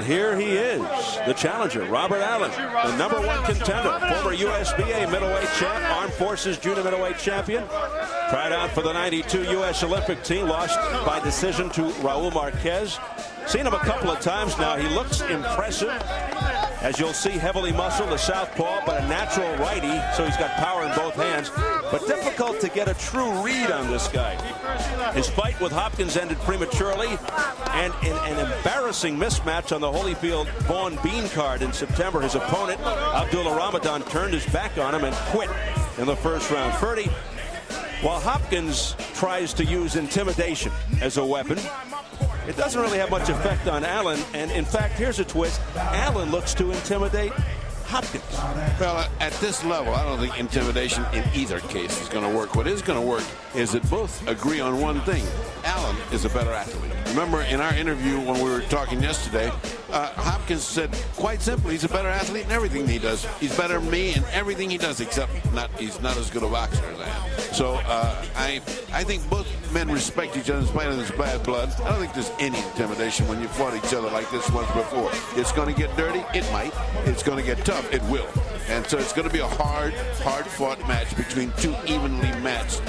here he is, the challenger, Robert Allen, the #1 contender, former USBA middleweight champ, Armed Forces junior middleweight champion. Tried out for the '92 U.S. Olympic team, lost by decision to Raul Marquez. Seen him a couple of times now. He looks impressive. As you'll see, heavily muscled, a southpaw, but a natural righty, so he's got power in both hands. But difficult to get a true read on this guy. His fight with Hopkins ended prematurely, and in an embarrassing mismatch on the Holyfield Vaughn Bean card in September, his opponent, Abdullah Ramadan, turned his back on him and quit in the first round. Ferdy, while Hopkins tries to use intimidation as a weapon, it doesn't really have much effect on Allen. And in fact, here's a twist. Allen looks to intimidate Hopkins. Well, at this level, I don't think intimidation in either case is going to work. What is going to work is that both agree on one thing. Allen is a better athlete. Remember in our interview when we were talking yesterday, Hopkins said quite simply he's a better athlete in everything he does. He's better than me in everything he does, except he's not as good a boxer as I am. So I think both men respect each other in spite of this bad blood. I don't think there's any intimidation when you fought each other like this once before. It's going to get dirty. It might. It's going to get tough. It will. And so it's going to be a hard-fought match between two evenly matched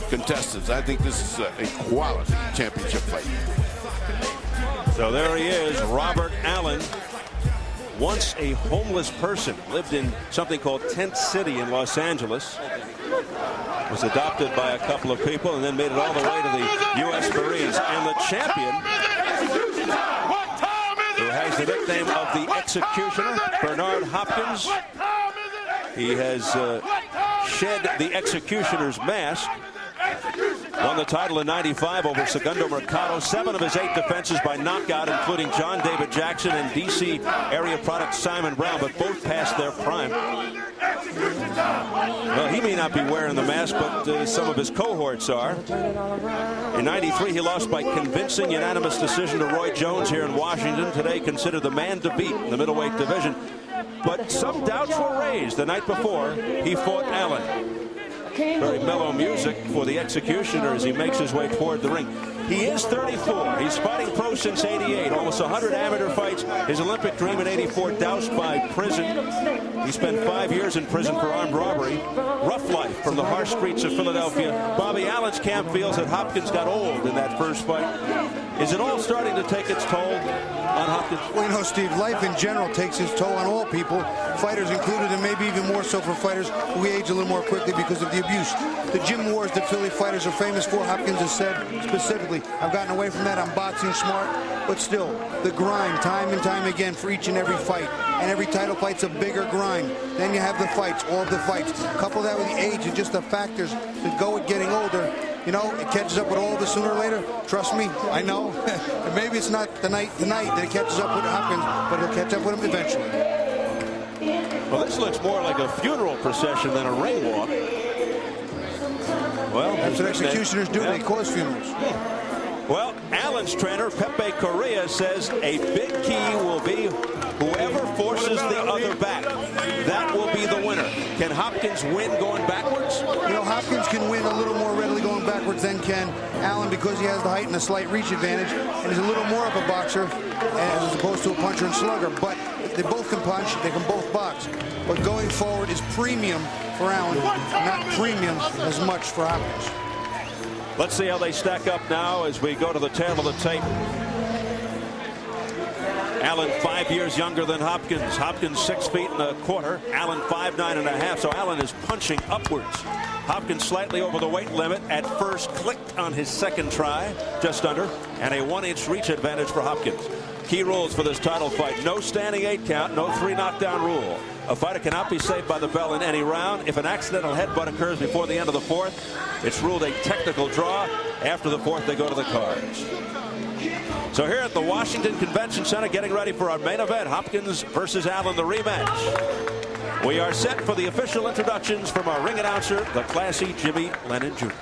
contestants. I think this is a quality championship fight. So there he is, Robert Allen. Once a homeless person, lived in something called Tent City in Los Angeles. Was adopted by a couple of people and then made it all the way to the U.S. Marines. And the champion, who has the nickname of the Executioner, Bernard Hopkins. He has shed the Executioner's mask. Won the title in '95 over Segundo Mercado. 7 of his 8 defenses by knockout, including John David Jackson and D.C. area product Simon Brown, but both past their prime. Well, he may not be wearing the mask, but some of his cohorts are. In '93, he lost by convincing unanimous decision to Roy Jones here in Washington. Today, considered the man to beat in the middleweight division. But some doubts were raised the night before he fought Allen. Very mellow music for the Executioner as he makes his way toward the ring. He is 34. He's fighting pro since '88. Almost 100 amateur fights. His Olympic dream in '84 doused by prison. He spent 5 years in prison for armed robbery. Rough life from the harsh streets of Philadelphia. Bobby Allen's camp feels that Hopkins got old in that first fight. Is it all starting to take its toll on Hopkins? Well, you know, Steve, life in general takes its toll on all people, fighters included, and maybe even more so for fighters who age a little more quickly because of the abuse. The gym wars that Philly fighters are famous for, Hopkins has said specifically, I've gotten away from that, I'm boxing smart, but still, the grind, time and time again, for each and every fight. And every title fight's a bigger grind. Then you have the fights, all of the fights. Couple that with the age and just the factors that go with getting older. You know, it catches up with all of us sooner or later. Trust me, I know. And maybe it's not tonight that it catches up with Hopkins, but it'll catch up with him eventually. Well, this looks more like a funeral procession than a ring walk. Well, that's what executioners do. They cause funerals. Well, Allen's trainer, Pepe Correa, says a big key will be whoever forces the other back. That will be the winner. Can Hopkins win going backwards? You know, Hopkins can win a little more readily going backwards than can Allen because he has the height and a slight reach advantage, and he's a little more of a boxer as opposed to a puncher and slugger. But they both can punch, they can both box. But going forward is premium for Allen, not premium as much for Hopkins. Let's see how they stack up now as we go to the tail of the tape. Allen 5 years younger than Hopkins. Hopkins 6 feet and a quarter. Allen 5'9" and a half. So Allen is punching upwards. Hopkins slightly over the weight limit. At first clicked on his second try, just under, and a 1-inch reach advantage for Hopkins. Key rules for this title fight: no standing 8 count, no 3 knockdown rule. A fighter cannot be saved by the bell in any round. If an accidental headbutt occurs before the end of the 4th, it's ruled a technical draw. After the 4th, they go to the cards. So here at the Washington Convention Center, getting ready for our main event, Hopkins versus Allen, the rematch. We are set for the official introductions from our ring announcer, the classy Jimmy Lennon Jr.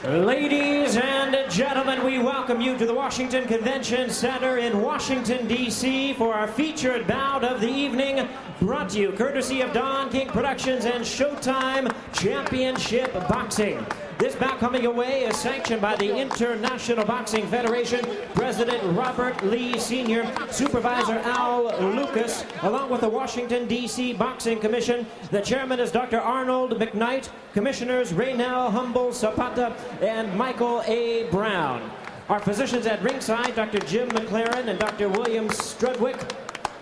Ladies and and gentlemen, we welcome you to the Washington Convention Center in Washington, D.C. for our featured bout of the evening, brought to you courtesy of Don King Productions and Showtime Championship Boxing. This bout coming away is sanctioned by the International Boxing Federation, President Robert Lee Sr., Supervisor Al Lucas, along with the Washington, D.C. Boxing Commission. The chairman is Dr. Arnold McKnight, commissioners Raynell Humble Zapata and Michael A. Brown. Our physicians at ringside, Dr. Jim McLaren and Dr. William Strudwick.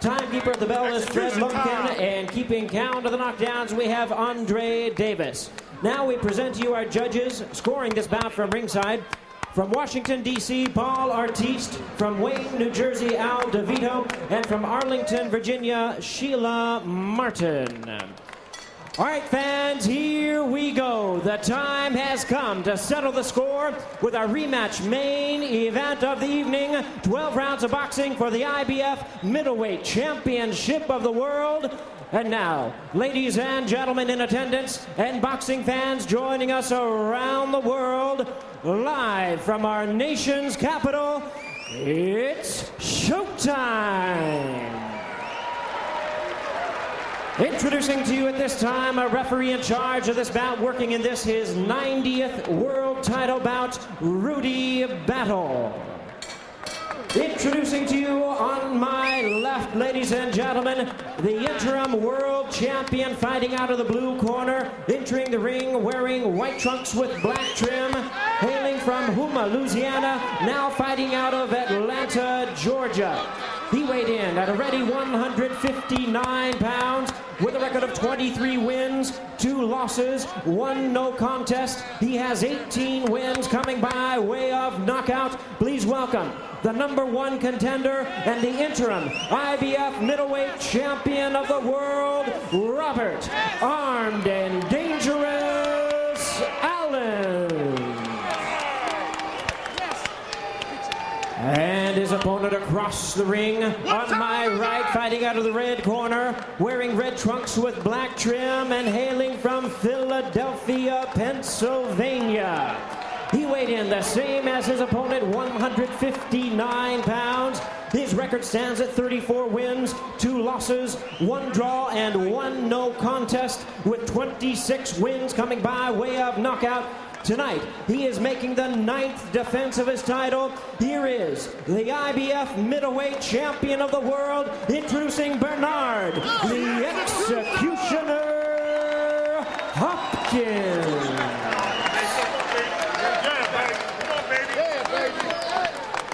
Timekeeper of the bell is Fred Lumpkin, and keeping count of the knockdowns, we have Andre Davis. Now we present to you our judges scoring this bout from ringside. From Washington, D.C., Paul Artiste. From Wayne, New Jersey, Al DeVito. And from Arlington, Virginia, Sheila Martin. All right, fans, here we go. The time has come to settle the score with our rematch main event of the evening. 12 rounds of boxing for the IBF Middleweight Championship of the World. And now, ladies and gentlemen in attendance and boxing fans joining us around the world, live from our nation's capital, it's showtime! Introducing to you at this time a referee in charge of this bout, working in this his 90th world title bout, Rudy Battle. Introducing to you on my left, ladies and gentlemen, the interim world champion fighting out of the blue corner, entering the ring wearing white trunks with black trim, hailing from Houma, Louisiana, now fighting out of Atlanta, Georgia. He weighed in at a ready 159 pounds with a record of 23 wins, 2 losses, 1 no contest. He has 18 wins coming by way of knockout. Please welcome the #1 contender and the interim IBF middleweight champion of the world, Robert Armed and Dangerous Allen. And his opponent across the ring on my right, fighting out of the red corner, wearing red trunks with black trim and hailing from Philadelphia, Pennsylvania. He weighed in the same as his opponent, 159 pounds. His record stands at 34 wins, 2 losses, 1 draw, and 1 no contest, with 26 wins coming by way of knockout. Tonight, he is making the 9th defense of his title. Here is the IBF middleweight champion of the world, introducing Bernard, the Executioner Hopkins.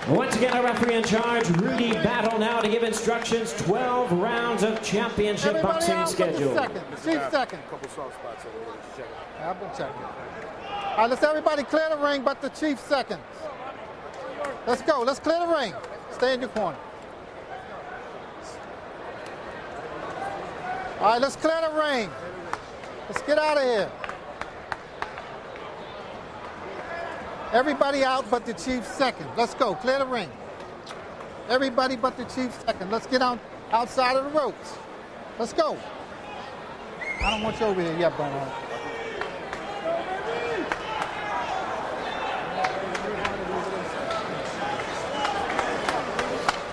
Once again, our referee in charge, Rudy Battle, now to give instructions. 12 rounds of championship boxing schedule. Chief second. Couple soft spots over there. I've been checking. All right, let's everybody clear the ring but the chief seconds. Let's go. Let's clear the ring. Stay in your corner. All right, let's clear the ring. Let's get out of here. Everybody out but the chief second. Let's go. Clear the ring. Everybody but the chief second. Let's get outside of the ropes. Let's go. I don't want you over here yet, Bernard.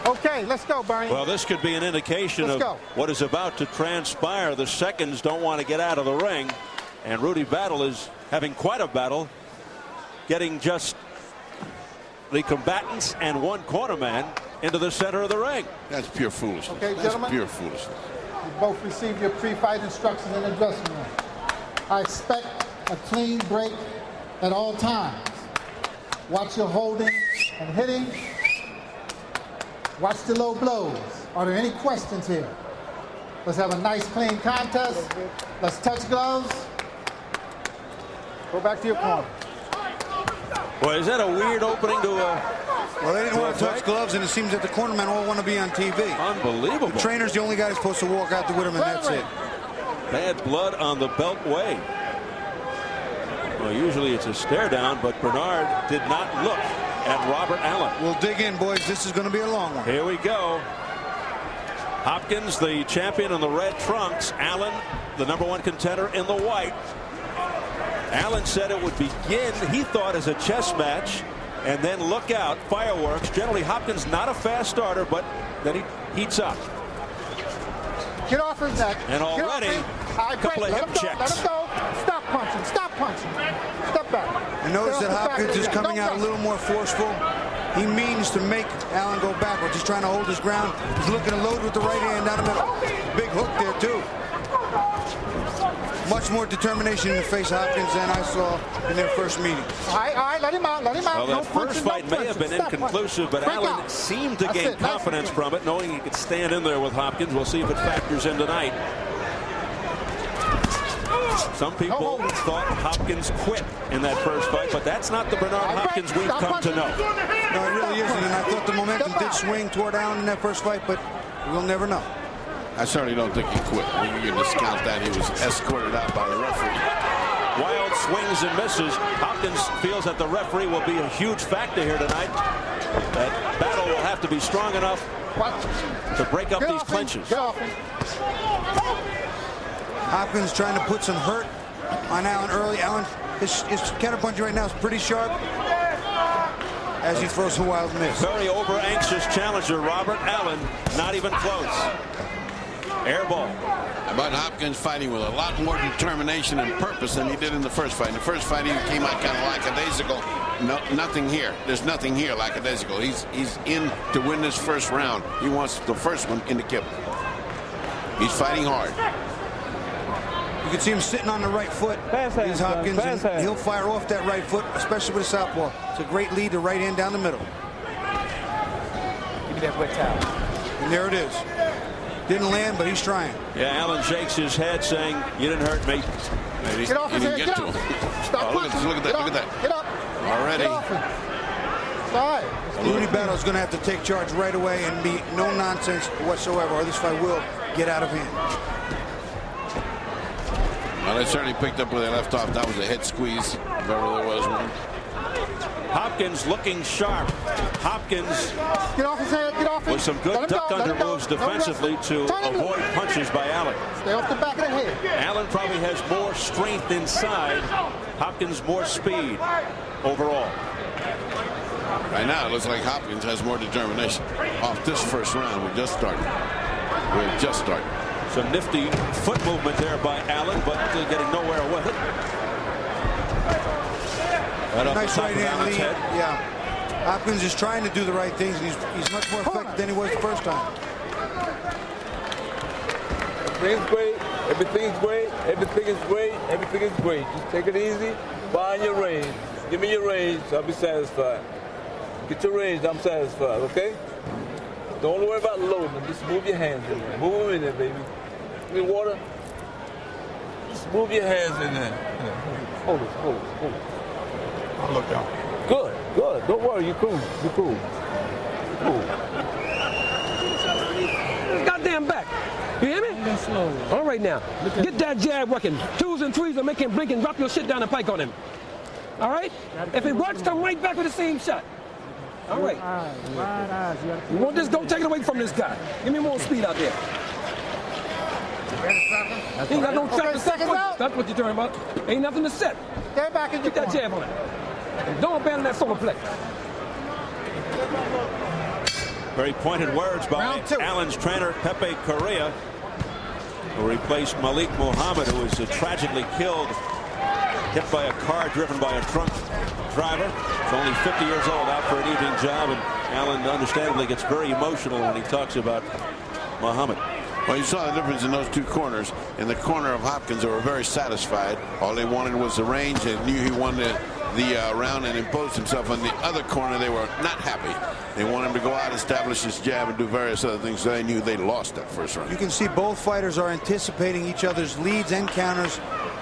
Okay, let's go, Bernie. Well, this could be an indication of what is about to transpire. The seconds don't want to get out of the ring, and Rudy Battle is having quite a battle, getting just the combatants and 1 cornerman into the center of the ring. That's pure foolishness. Okay, that's gentlemen, pure foolishness. You both received your pre-fight instructions in the dressing room. I expect a clean break at all times. Watch your holding and hitting. Watch the low blows. Are there any questions here? Let's have a nice, clean contest. Let's touch gloves. Go back to your corner. Boy, is that a weird opening to a... Well, they didn't want to touch gloves, and it seems that the cornermen all want to be on TV. Unbelievable. The trainer's the only guy that's supposed to walk out there with him, and that's it. Bad blood on the beltway. Well, usually it's a stare down, but Bernard did not look at Robert Allen. We'll dig in, boys. This is going to be a long one. Here we go. Hopkins, the champion in the red trunks. Allen, the #1 contender, in the white. Allen said it would begin, he thought, as a chess match. and then look out, fireworks. Generally, Hopkins not a fast starter, but then he heats up. Get off his neck. And already, a couple of hip checks. Let him go. Stop punching. Stop punching. Step back. I notice that Hopkins is coming out a little more forceful. He means to make Allen go backwards. He's trying to hold his ground. He's looking to load with the right hand down the middle. Big hook there, too. Much more determination in the face of Hopkins than I saw in their first meeting. All right, let him out, let him out. Well, that first fight may have been inconclusive, but Allen seemed to gain confidence from it, knowing he could stand in there with Hopkins. We'll see if it factors in tonight. Some people thought Hopkins quit in that first fight, but that's not the Bernard Hopkins we've come to know. No, it really isn't, and I thought the momentum did swing toward Allen in that first fight, but we'll never know. I certainly don't think he quit. I think you can discount that. He was escorted out by the referee. Wild swings and misses. Hopkins feels that the referee will be a huge factor here tonight. That battle will have to be strong enough to break up these clinches. Hopkins trying to put some hurt on Allen early. Allen, his counterpunch right now is pretty sharp as he throws a wild miss. Very over-anxious challenger, Robert Allen, not even close. Air ball. But Hopkins fighting with a lot more determination and purpose than he did in the first fight. In the first fight, he came out kind of lackadaisical. No, nothing here. There's nothing here lackadaisical. He's in to win this first round. He wants the first one in the kip. He's fighting hard. You can see him sitting on the right foot. He's Hopkins, and he'll fire off that right foot, especially with a southpaw. It's a great lead to right hand down the middle. Give me that wet towel. And there it is. Didn't land, but he's trying. Yeah, Allen shakes his head, saying, "You didn't hurt me." Maybe Get off his head. get to him. Stop look at that! Look at that! Get up. Already. Get off him. It's all right. Rudy Battle is going to have to take charge right away and be no nonsense whatsoever, or this fight will get out of hand. Well, they certainly picked up where they left off. That was a head squeeze, if ever there was one. Hopkins looking sharp. Hopkins Get off his head. Get off him. with some good duck under moves defensively to avoid punches by Allen. Stay off the back of the head. Allen probably has more strength inside. Hopkins more speed overall. Right now, it looks like Hopkins has more determination. Off this first round, we're just starting. We're just starting. Some nifty foot movement there by Allen, but getting nowhere with it. Right off Nice the top right of hand Allen's lead. head. Yeah. Hopkins is trying to do the right things, and he's much more effective than he was the first time. Everything's great. Everything's great. Everything is great. Everything is great. Just take it easy. Find your range. Give me your range. I'll be satisfied. Get your range. I'm satisfied. Okay? Don't worry about loading. Just move your hands in there. Move them in there, baby. Give me water. Just move your hands in there. Hold it. Hold it. Hold it. I'll look down. Good. Good. Don't worry. You're cool. You're cool. Cool. Goddamn back. You hear me? Slow. All right now. Get that jab working. 2s and 3s will make him blink and drop your shit down and pike on him. All right? If it works, come right back with the same shot. All right. You want this? Don't take it away from this guy. Give me more speed out there. He ain't got no trap to set for you. That's what you're talking about. Ain't nothing to set. Get back in your Get that jab on it. And don't abandon that solar play. Very pointed words by Allen's trainer, Pepe Correa, who replaced Malik Muhammad, who was tragically killed, hit by a car driven by a drunk driver. He's only 50 years old, out for an evening job, and Allen understandably gets very emotional when he talks about Muhammad. Well, you saw the difference in those two corners. In the corner of Hopkins, they were very satisfied. All they wanted was the range. They knew he won the round and imposed himself. On the other corner, they were not happy. They wanted him to go out, establish his jab, and do various other things. So they knew they lost that first round. You can see both fighters are anticipating each other's leads and counters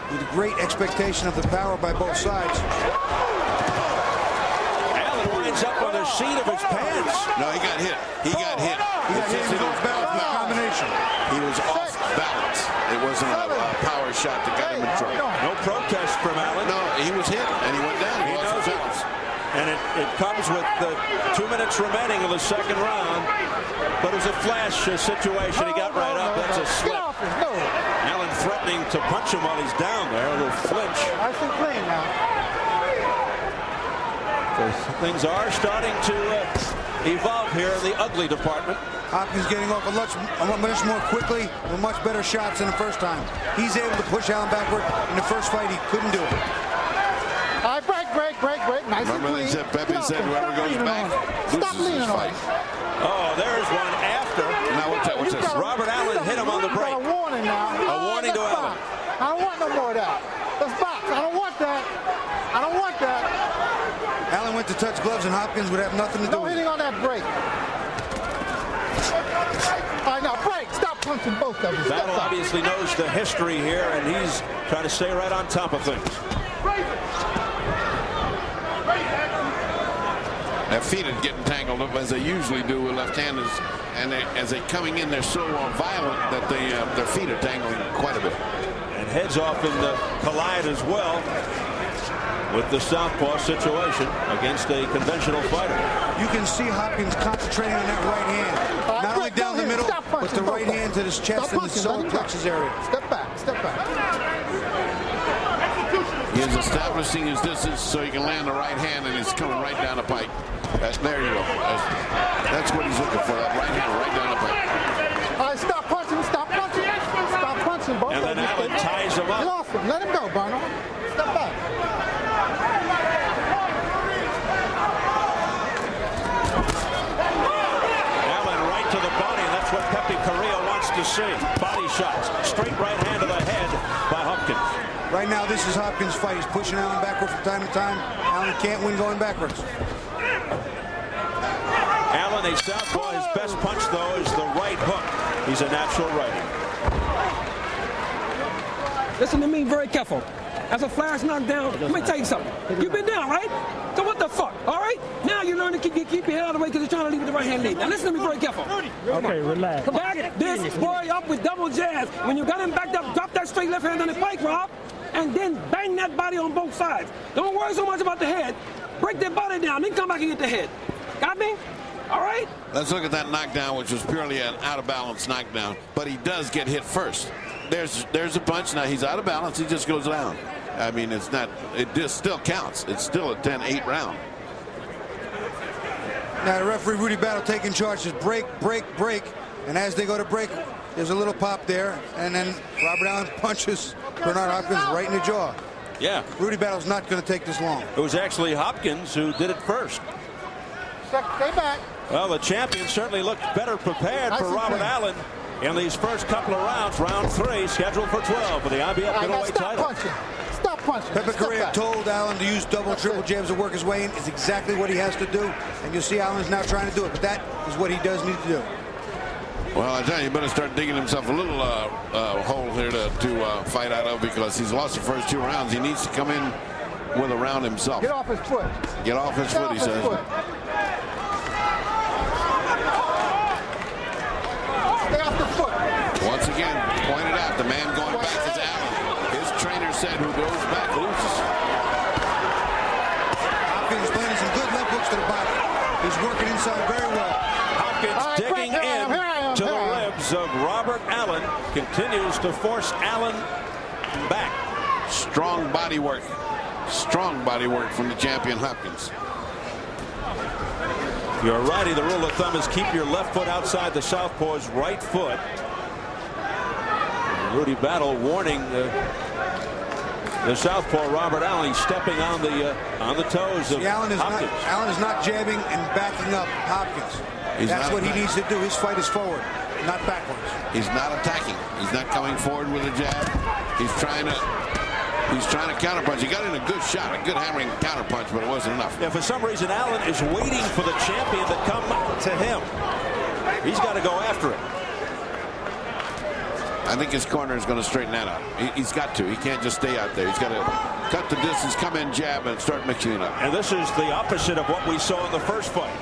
with great expectation of the power by both sides. Allen winds up on the seat of his pants. No, he got hit. He got hit. He got hit in off balance in the combination. He was off balance. It wasn't a power shot that got him in trouble. No protest from Allen. No, he was hit, and he went down. He lost his balance. And it comes with 2 minutes remaining of the second round. But it was a flash situation. He got right up. That's a slip. Allen threatening to punch him while he's down there. A little flinch. Nice and clean now. Things are starting to evolve here in the ugly department. Hopkins getting off much more quickly with much better shots than the first time. He's able to push Allen backward. In the first fight, he couldn't do it. All right, break. Nice and clean. Pepe said whoever goes back loses this fight. Oh, there's one after. Now what's this? Robert Allen hit him on the break. A warning now. A warning to Allen. I don't want no more of that. Let's box. I don't want that. Allen went to touch gloves, and Hopkins would have nothing to do No with it. hitting on that break. All right, now break. Stop punching both of you. Battle obviously knows the history here, and he's trying to stay right on top of things. Their feet are getting tangled up as they usually do with left-handers, and as they're coming in, they're so violent that their feet are tangling quite a bit. And heads off in the collide as well with the southpaw situation against a conventional fighter. You can see Hopkins concentrating on that right hand. Not only down the middle, but the right hand to his chest and the solar plexus area. Step back. He is establishing his distance so he can land the right hand, and he's coming right down the pike. There you go. That's what he's looking for, that right hand right down the pike. All right, stop punching. Both And then Allen ties him up. Get off him. Let him go, Berno. Step back. Allen right to the body. That's what Pepe Carrillo wants to see. Body shots. Straight right hand to the head by Hopkins. Right now, this is Hopkins' fight. He's pushing Allen backward from time to time. Allen can't win going backwards. Allen, a southpaw. His best punch, though, is the right hook. He's a natural righty. Listen to me very careful. As a flash knockdown, let me tell you something. You've been down, right? So what the fuck, all right? Now you learn to keep your head out of the way because you're trying to leave with the right hand lead. Now listen to me very careful. Okay, relax. Back this boy up with double jabs. When you got him backed up, drop that straight left hand on the pike, Rob, and then bang that body on both sides. Don't worry so much about the head. Break that body down, then come back and get the head. Got me? All right? Let's look at that knockdown, which was purely an out-of-balance knockdown, but he does get hit first. There's a punch. Now he's out of balance. He just goes down. I mean, it just still counts. It's still a 10-8 round. Now the referee Rudy Battle taking charge. Says break. And as they go to break, there's a little pop there. And then Robert Allen punches Bernard Hopkins right in the jaw. Yeah. Rudy Battle's not going to take this long. It was actually Hopkins who did it first. Stay back. Well, the champion certainly looked better prepared for Robert Allen in these first couple of rounds. Round 3 scheduled for 12 for the IBF middleweight title. Stop punching. Pepe Correa told Allen to use double and triple jabs to work his way in. It's exactly what he has to do. And you'll see Allen is now trying to do it. But that is what he does need to do. Well, I tell you, he better start digging himself a little hole here to fight out of, because he's lost the first 2 rounds. He needs to come in with a round himself. Get off his foot. Get off his foot, he says. Stay off the foot. Once again, pointed out, the man going back is Allen. His trainer said who goes back loses. Hopkins landing some good left hooks to the body. He's working inside very well. Hopkins digging in to the ribs of Robert Allen. Continues to force Allen back. Strong body work. Strong body work from the champion Hopkins. You're righty. The rule of thumb is keep your left foot outside the southpaw's right foot. Rudy Battle warning the southpaw Robert Allen. He's stepping on the toes of Hopkins. Allen is not jabbing and backing up Hopkins. That's what he needs to do. His fight is forward, not backwards. He's not attacking. He's not coming forward with a jab. He's trying to counterpunch. He got in a good shot, a good hammering counterpunch, but it wasn't enough. Yeah, for some reason, Allen is waiting for the champion to come to him. He's got to go after it. I think his corner is going to straighten that out. He's got to. He can't just stay out there. He's got to cut the distance, come in, jab, and start mixing it up. And this is the opposite of what we saw in the first fight.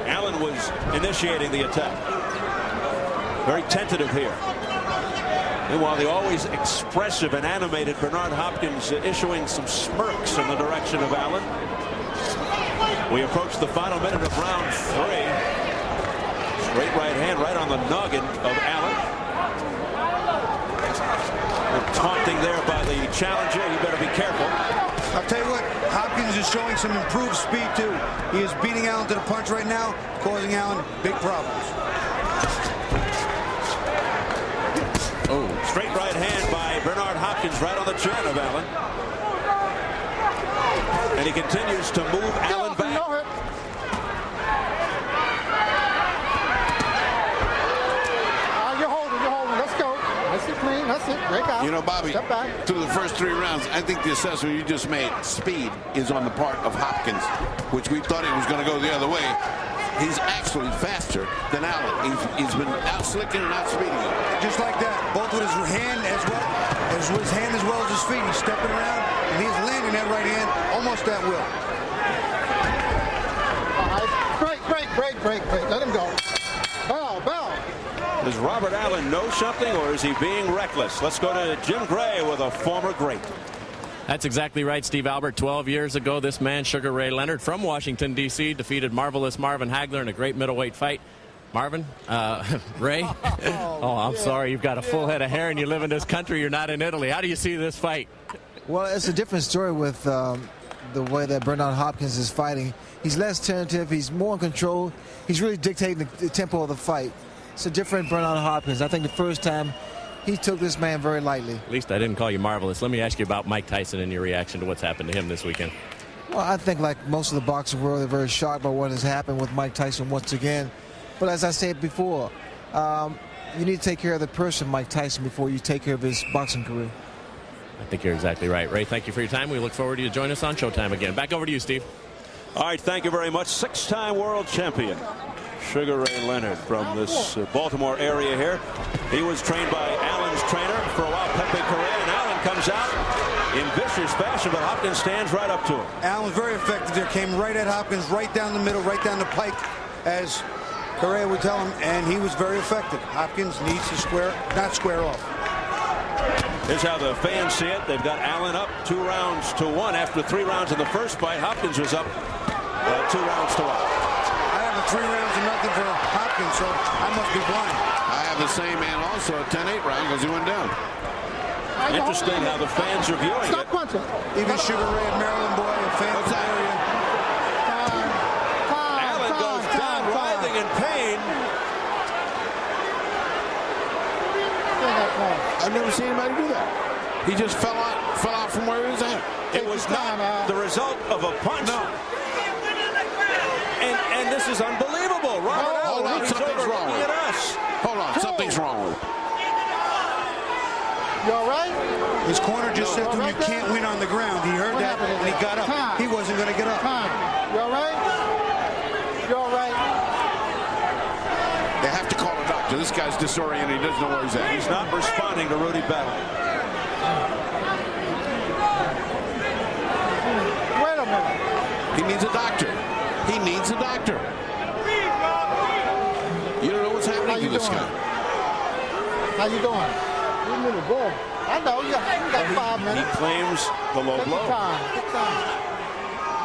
Allen was initiating the attack. Very tentative here. Meanwhile, the always expressive and animated Bernard Hopkins issuing some smirks in the direction of Allen. We approach the final minute of round 3. Straight right hand right on the noggin of Allen. Taunting there by the challenger. You better be careful. I'll tell you what, Hopkins is showing some improved speed too. He is beating Allen to the punch right now, causing Allen big problems. Oh, straight right hand by Bernard Hopkins right on the chin of Allen. And he continues to move Allen back. You're holding. Let's go. That's it, clean. That's it. Break out. You know, Bobby, Step back. through the first 3 rounds, I think the assessment you just made, speed, is on the part of Hopkins, which we thought he was going to go the other way. He's actually faster than Allen. He's been out slicking and out speeding him. Just like that, both with his hand as well as his feet. He's stepping around and he's landing that right hand almost at will. Break. Let him go. Bell. Does Robert Allen know something, or is he being reckless? Let's go to Jim Gray with a former great. That's exactly right, Steve Albert. 12 years ago, this man, Sugar Ray Leonard, from Washington, D.C., defeated marvelous Marvin Hagler in a great middleweight fight. Marvin, Ray, I'm sorry, you've got a full head of hair and you live in this country. You're not in Italy. How do you see this fight? Well, it's a different story with the way that Bernard Hopkins is fighting. He's less tentative. He's more in control. He's really dictating the tempo of the fight. It's a different Bernard Hopkins. I think the first time he took this man very lightly. At least I didn't call you marvelous. Let me ask you about Mike Tyson and your reaction to what's happened to him this weekend. Well, I think like most of the boxing world, they're very shocked by what has happened with Mike Tyson once again. But as I said before, you need to take care of the person, Mike Tyson, before you take care of his boxing career. I think you're exactly right. Ray, thank you for your time. We look forward to you join us on Showtime again. Back over to you, Steve. All right, thank you very much. 6-time world champion Sugar Ray Leonard from this Baltimore area here. He was trained by Allen's trainer for a while, Pepe Correa, and Allen comes out in vicious fashion, but Hopkins stands right up to him. Allen was very effective there, came right at Hopkins, right down the middle, right down the pike, as Correa would tell him, and he was very effective. Hopkins needs to not square off. Here's how the fans see it. They've got Allen up 2-1 after 3 rounds in the first fight. Hopkins was up 2-1. I have a 3 rounds to nothing for Hopkins, so I must be blind. I have the same man also, a 10-8 round, because he went down. Interesting how the fans are viewing it. Punching. Even Sugar Ray and Maryland boy, a fan of the area. Allen goes down, writhing in pain. I've never seen anybody do that. He just fell out from where he was at. It was not the result of a punch. No. And this is unbelievable. Robert Allen, something's wrong with us. Hold on, something's wrong with him. You all right? His corner just said to him, you can't win on the ground. He heard that, and he got up. He wasn't going to get up. You all right? You all right? They have to call a doctor. This guy's disoriented. He doesn't know where he's at. He's not responding to Rudy Battle. Wait a minute. He needs a doctor. He needs a doctor. You don't know what's happening to this guy. How you doing? You little boy. I know. You got 5 minutes. He claims the low Take blow. your time.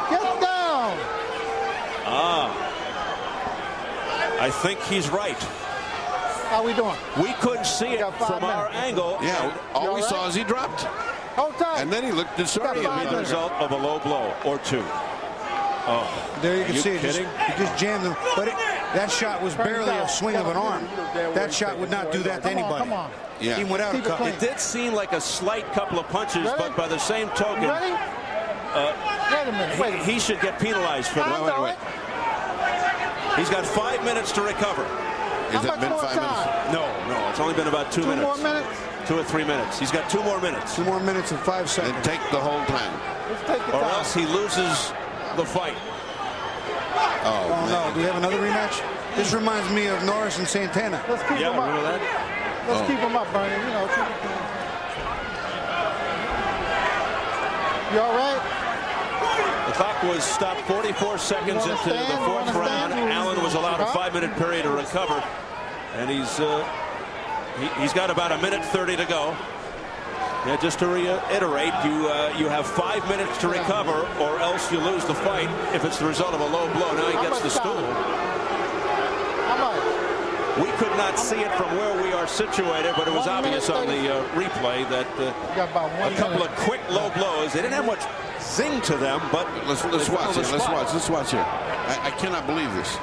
Get down. I think he's right. How we doing? We couldn't see it from our angle. Yeah, all we saw is he dropped. Hold tight. And then he looked disoriented. It would be the result of a low blow or 2. Oh, there you can see it. Kidding? He just jammed him. But that shot was barely a swing of an arm. That shot would not do that to anybody. Come on. Yeah. Even without a cut. It did seem like a slight couple of punches, but by the same token, Ready? Wait a minute. he should get penalized for that. Wait. He's got 5 minutes to recover. Has it been 5 minutes? No. It's only been about 2 minutes. 2 more minutes? 2 or 3 minutes. He's got 2 more minutes. 2 more minutes and 5 seconds. Then take the whole time. Let's take the Or time. else he loses the fight. Oh, no. Do we have another rematch? This reminds me of Norris and Santana. Let's keep him up. Remember that? Let's keep him up, Bernie. You know. You all right? The clock was stopped 44 seconds into the 4th round. Allen was allowed a 5-minute period to recover, and he's got about 1:30 to go. Yeah, just to reiterate, you have 5 minutes to recover, or else you lose the fight if it's the result of a low blow. Now he gets the stool. We could not see it from where we are situated, but it was obvious on the replay that a couple of quick low blows. They didn't have much zing to them, but let's watch it. Let's watch here. I cannot believe this.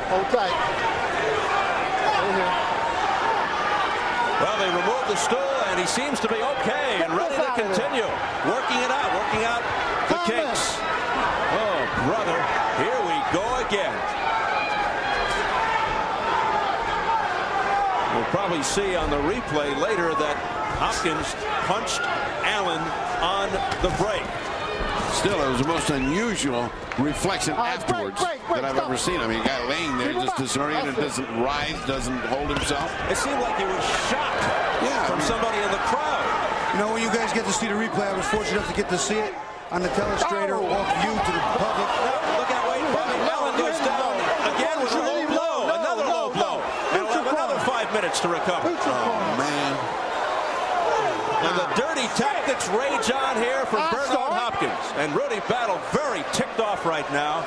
Hold tight. Well, they removed the stool, and he seems to be okay and ready to continue. Working out the kinks. Oh, brother, here we go again. We'll probably see on the replay later that Hopkins punched Allen on the break. Still, it was the most unusual reflection afterwards that I've ever seen. I mean, a guy laying there just disoriented, doesn't rise, doesn't hold himself. It seemed like he was shocked from somebody in the crowd. You know, when you guys get to see the replay, I was fortunate enough to get to see it on the telestrator off view to the public. Look out, wait, Allen goes down again with a low blow, another low blow. And we'll have another 5 minutes to recover. Oh, man. And the dirty tactics rage on here from Bernard Hopkins. And Rudy Battle very ticked off right now.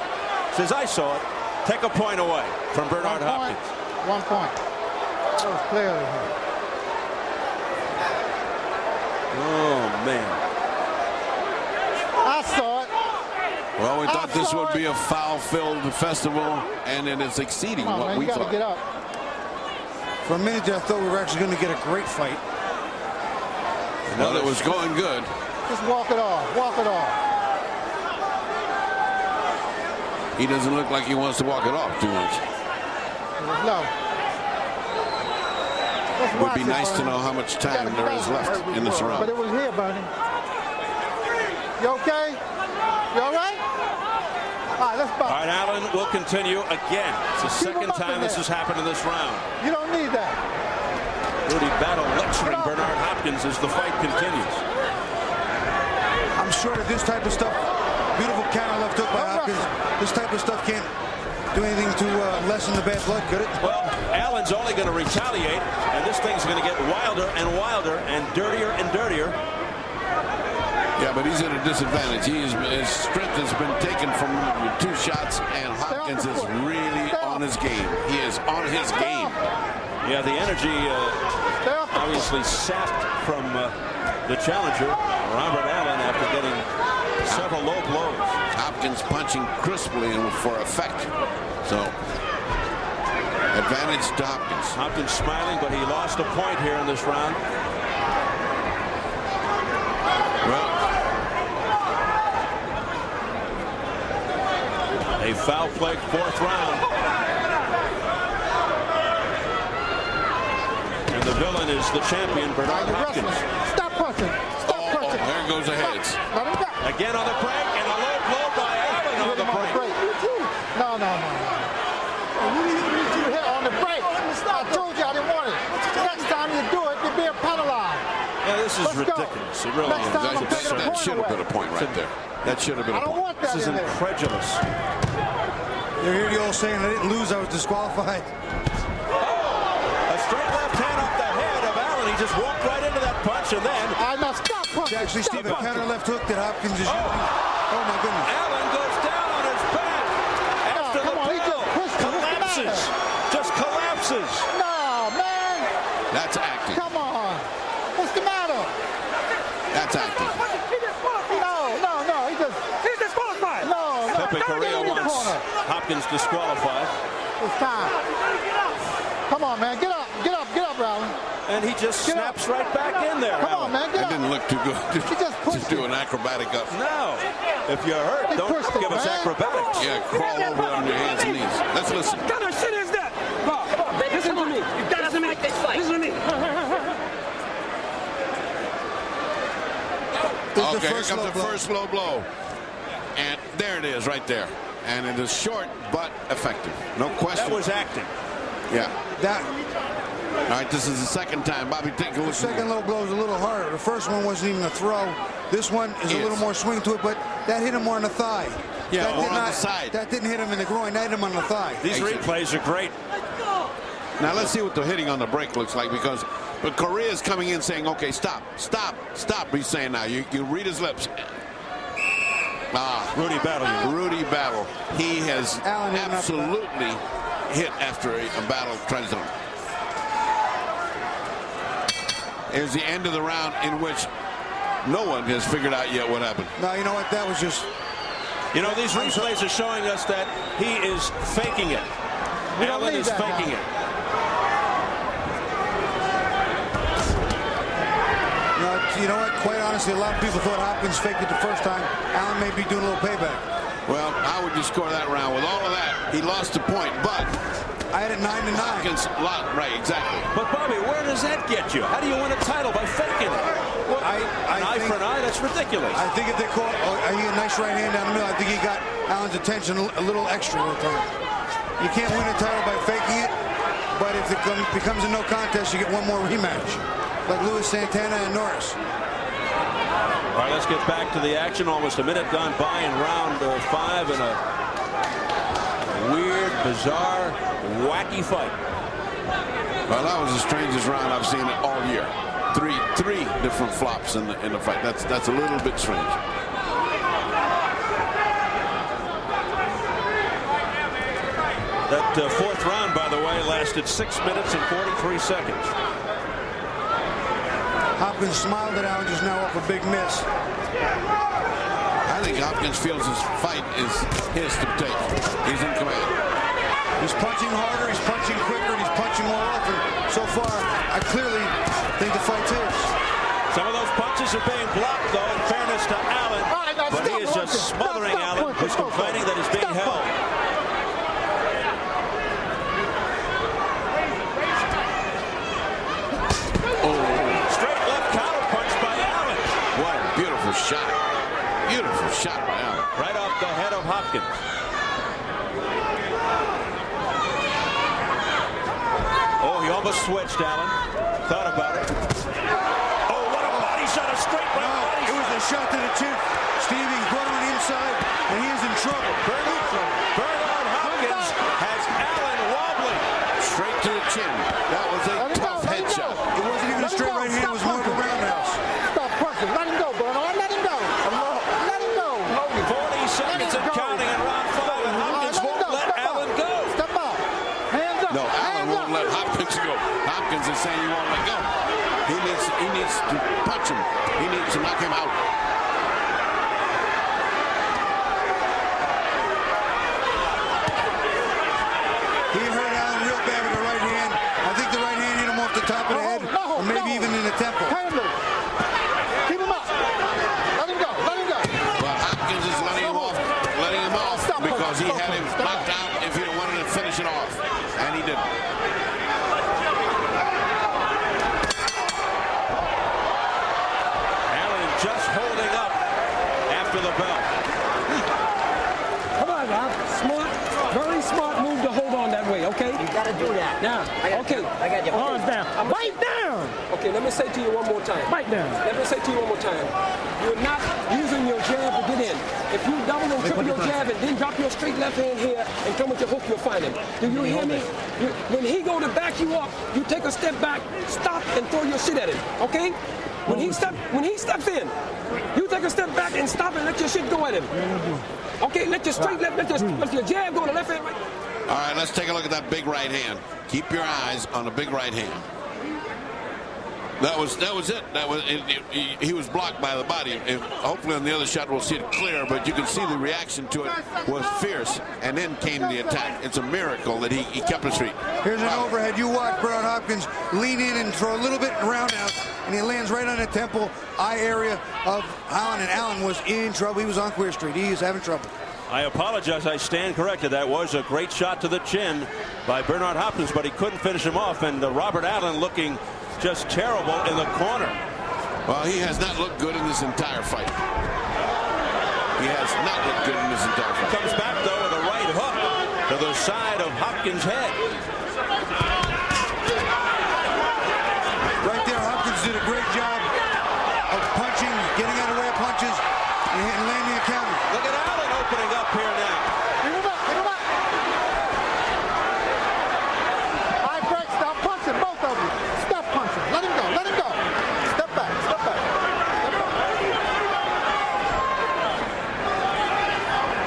Says, I saw it. Take a point away from Bernard Hopkins. 1 point. That was clearly here. Oh, man. I saw it. Well, we thought this would be a foul-filled festival, and it is exceeding what we thought. Get up. For a minute there, I thought we were actually going to get a great fight. Well, it was going good. Just walk it off. Walk it off. He doesn't look like he wants to walk it off too much. No. It would be nice to know how much time there is left in this round. But it was here, Bernie. You okay? You all right? All right, let's box. All right, Allen will continue again. It's the second time this has happened in this round. You don't need that. Rudy Battle lecturing Bernard Hopkins as the fight continues. I'm sure that this type of stuff, beautiful counter left hook by Hopkins, this type of stuff can't do anything to lessen the bad blood, could it? Well, Allen's only going to retaliate, and this thing's going to get wilder and wilder and dirtier and dirtier. Yeah, but he's at a disadvantage. His strength has been taken from 2 shots, and Hopkins is really on his game. He is on his game. Yeah, the energy obviously sapped from the challenger, Robert Allen, after getting several low blows. Hopkins punching crisply and for effect. So, advantage to Hopkins. Hopkins smiling, but he lost a point here in this round. Well, a foul-plagued 4th round. And the villain is the champion, Bernard Hopkins. Stop punching. Stop punching. There goes the heads. Again on the break, and a low blow by Allen on the break. No. You hit on the break. I told you I didn't want it. Next time you do it, you're being penalized. Yeah, this is ridiculous. It really is. That should have been a point right there. That should have been a point. This is incredulous. You hear the old saying, I didn't lose, I was disqualified. A straight left hand off the head of Allen. He just walked right into that punch, and then... Stop punching. Actually, Steve, a counter left hook that Hopkins is using. Oh, my goodness. Allen goes down on his back after the blow. Collapses. Just collapses. No, man. That's acting. Come on. What's the matter? That's acting. No. He's disqualified. No. Pepe Correa wants Hopkins disqualified. It's time. Come on, man. Get up, Allen. And he just snaps right back in there. Come on, man. Get That up. didn't look too good. Just do an acrobatic up. No. If you're hurt, don't give us acrobatics. Yeah, crawl over on your hands and knees. Let's listen. What kind of shit is that? Bob, listen to me. You gotta listen to me. Listen to me. Okay, here comes the first low blow. And there it is right there. And it is short but effective. No question. That was acting. Yeah. All right, this is the second time. Bobby, take a look. The second low blow is a little harder. The first one wasn't even a throw. This one is a little more swing to it, but that hit him more on the thigh. Yeah, that on the side. That didn't hit him in the groin. That hit him on the thigh. These replays are great. Now let's see what the hitting on the break looks like, because but Correa's coming in saying, okay, stop. He's saying now. You read his lips. Rudy Battle. He has absolutely hit after a battle tries to. is the end of the round in which no one has figured out yet what happened. No, you know what? That was just... You know, these replays are showing us that he is faking it. Allen is faking it. You know what? Quite honestly, a lot of people thought Hopkins faked it the first time. Allen may be doing a little payback. Well, how would you score that round? With all of that, he lost a point, but... I had it 9-9. Hopkins, right, exactly. But, Bobby, where does that get you? How do you win a title? By faking it? Well, an eye for an eye? That's ridiculous. I think if they caught a nice right hand down the middle, I think he got Allen's attention a little extra at the time. You can't win a title by faking it, but if it becomes a no contest, you get one more rematch, like Luis Santana and Norris. All right, let's get back to the action. Almost a minute gone by in round 5 in a weird, bizarre, wacky fight. Well, that was the strangest round I've seen all year. Three different flops in the fight. That's a little bit strange. That fourth round, by the way, lasted 6 minutes and 43 seconds. Hopkins smiled at Allen just now off a big miss. I think Hopkins feels his fight is his to take. He's in command. He's punching harder, he's punching quicker, and he's punching more often. So far, I clearly think the fight's his. Some of those punches are being blocked, though, in fairness to Allen. But he is just smothering Allen, who's complaining that he's being held. Straight left counter punch by Allen. What a beautiful shot. Beautiful shot by Allen. Right off the head of Hopkins. Oh, he almost switched, Allen. Thought about it. Oh, what a body shot. A straight right body shot. It was a shot to the chin. Stevie brought him inside, and he is in trouble. Bernard Hopkins has Allen wobbling. Straight to the chin. That was a tough headshot. It wasn't even a straight right hand. It was more of a roundhouse. Stop punching. Let him go, Bernard. Let him go. Let him go. 40 seconds and counting in round 5, and Hopkins won't let Allen go. Step up. Hands up. No, Allen won't let Hopkins go. Hopkins is saying he won't let go. He needs to punch him. He needs to knock him out. He hurt Allen real bad with the right hand. I think the right hand hit him off the top of the head, or maybe even in the temple. Keep him up. Let him go. Let him go. But Hopkins is letting him off because he had him knocked out if he wanted to finish it off, and he didn't. Allen just holding up after the bell. Come on, Rob. Smart, very smart move to hold on that way, okay? You gotta do that. Now, okay. I got you. Arms down. Bite down. Okay, let me say to you one more time. Bite down. Let me say to you one more time. You're not using your jab to get in. If you double and triple your jab and then drop your straight left hand here and come with your hook, you'll find him. Do you hear me? When he go to back you up, you take a step back, stop, and throw your shit at him, okay? When he steps in, you take a step back and stop and let your shit go at him. Okay, let your straight left, let your jab go to left hand, right? All right, let's take a look at that big right hand. Keep your eyes on the big right hand. That was it. He was blocked by the body. Hopefully on the other shot we'll see it clear, but you can see the reaction to it was fierce, and then came the attack. It's a miracle that he kept his feet. Here's an overhead. You watch Bernard Hopkins lean in and throw a little bit roundhouse, and he lands right on the temple eye area of Allen, and Allen was in trouble. He was on Queer Street. He is having trouble. I apologize. I stand corrected. That was a great shot to the chin by Bernard Hopkins, but he couldn't finish him off, and Robert Allen looking just terrible in the corner. Well, he has not looked good in this entire fight. He has not looked good in this entire fight. Comes back, though, with a right hook to the side of Hopkins' head. Right there, Hopkins did a great job of punching, getting out of the way of punches, and landing a counter. Look at Allen opening up here now. Keep him up. Keep him up. High break. Stop punching, both of you. Stop punching. Let him go. Let him go. Step back. Step back.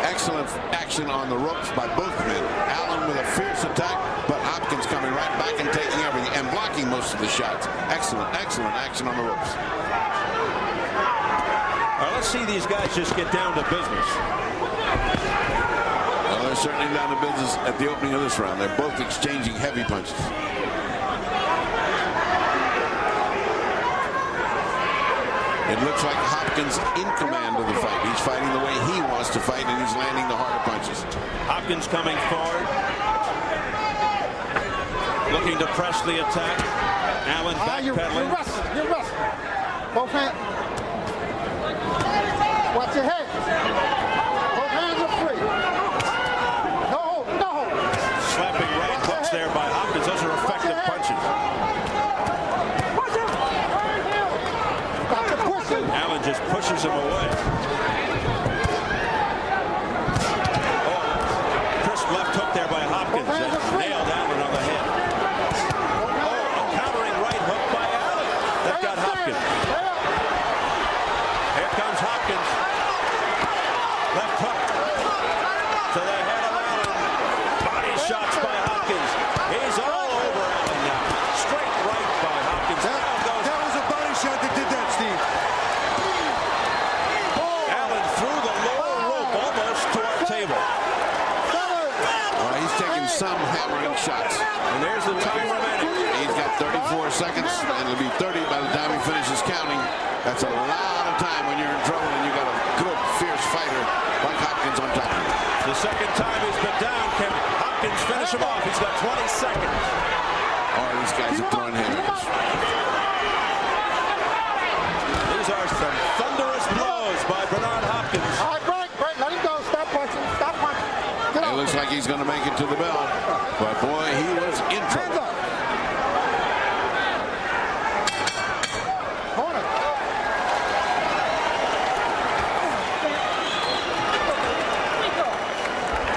Excellent action on the ropes by both men. Allen with a fierce attack, but Hopkins coming right back and taking everything and blocking most of the shots. Excellent, excellent action on the ropes. All right, let's see these guys just get down to business. Well, they're certainly down to business at the opening of this round. They're both exchanging heavy punches. It looks like Hopkins in command of the fight. He's fighting the way he wants to fight, and he's landing the harder punches. Hopkins coming forward, looking to press the attack. Allen backpedaling. You're wrestling. Both hands. Watch your head. Both hands are free. No hold, no hold. Slapping right hooks there by Hopkins. Those are effective punches. Allen just pushes him away. Oh, crisp left hook there by Hopkins. Nailed Allen on the head. Oh, a countering right hook by Allen. That got Hopkins. Here comes Hopkins. Left hook to the head of Allen. Body shots by Hopkins. He's all over Allen now. Straight right by Hopkins. That was a body shot that did that, Steve. Allen through the lower rope almost to our table. Well, he's taking some hammering shots. And there's the time remaining. He's got 34 seconds, and it'll be 30 by the time he finishes counting. That's a lot of time when you're in trouble and you got a good, fierce fighter like Hopkins on top of you. The second time he's been down. Can Hopkins finish him off? He's got 20 seconds. Oh, these guys are throwing hammers. These are some thunderous blows by Bernard Hopkins. All right, break. Let him go. Stop punching. Stop punching. Get It off. looks like he's going to make it to the bell. But, boy, he was in Hands trouble. up. Corner.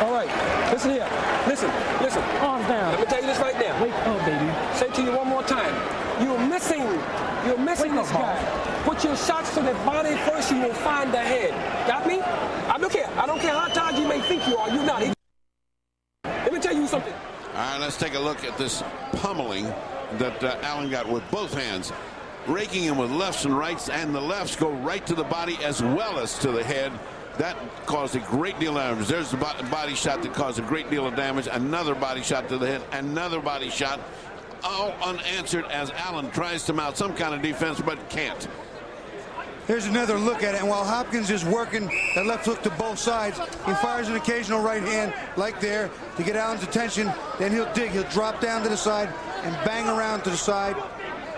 All right, listen here. Listen. Arms down. Let me tell you this right now. Wake up, baby. Say it to you one more time. You're missing this guy. Put your shots to the body first, you will find the head. Got me? I don't care. I don't care how tired you may think you are. You're not. Let me tell you something. All right, let's take a look at this pummeling that Allen got with both hands. Raking him with lefts and rights, and the lefts go right to the body as well as to the head. That caused a great deal of damage. There's the body shot that caused a great deal of damage. Another body shot to the head. Another body shot. All unanswered as Allen tries to mount some kind of defense, but can't. Here's another look at it, and while Hopkins is working that left hook to both sides, he fires an occasional right hand like there to get Allen's attention. Then he'll dig. He'll drop down to the side and bang around to the side.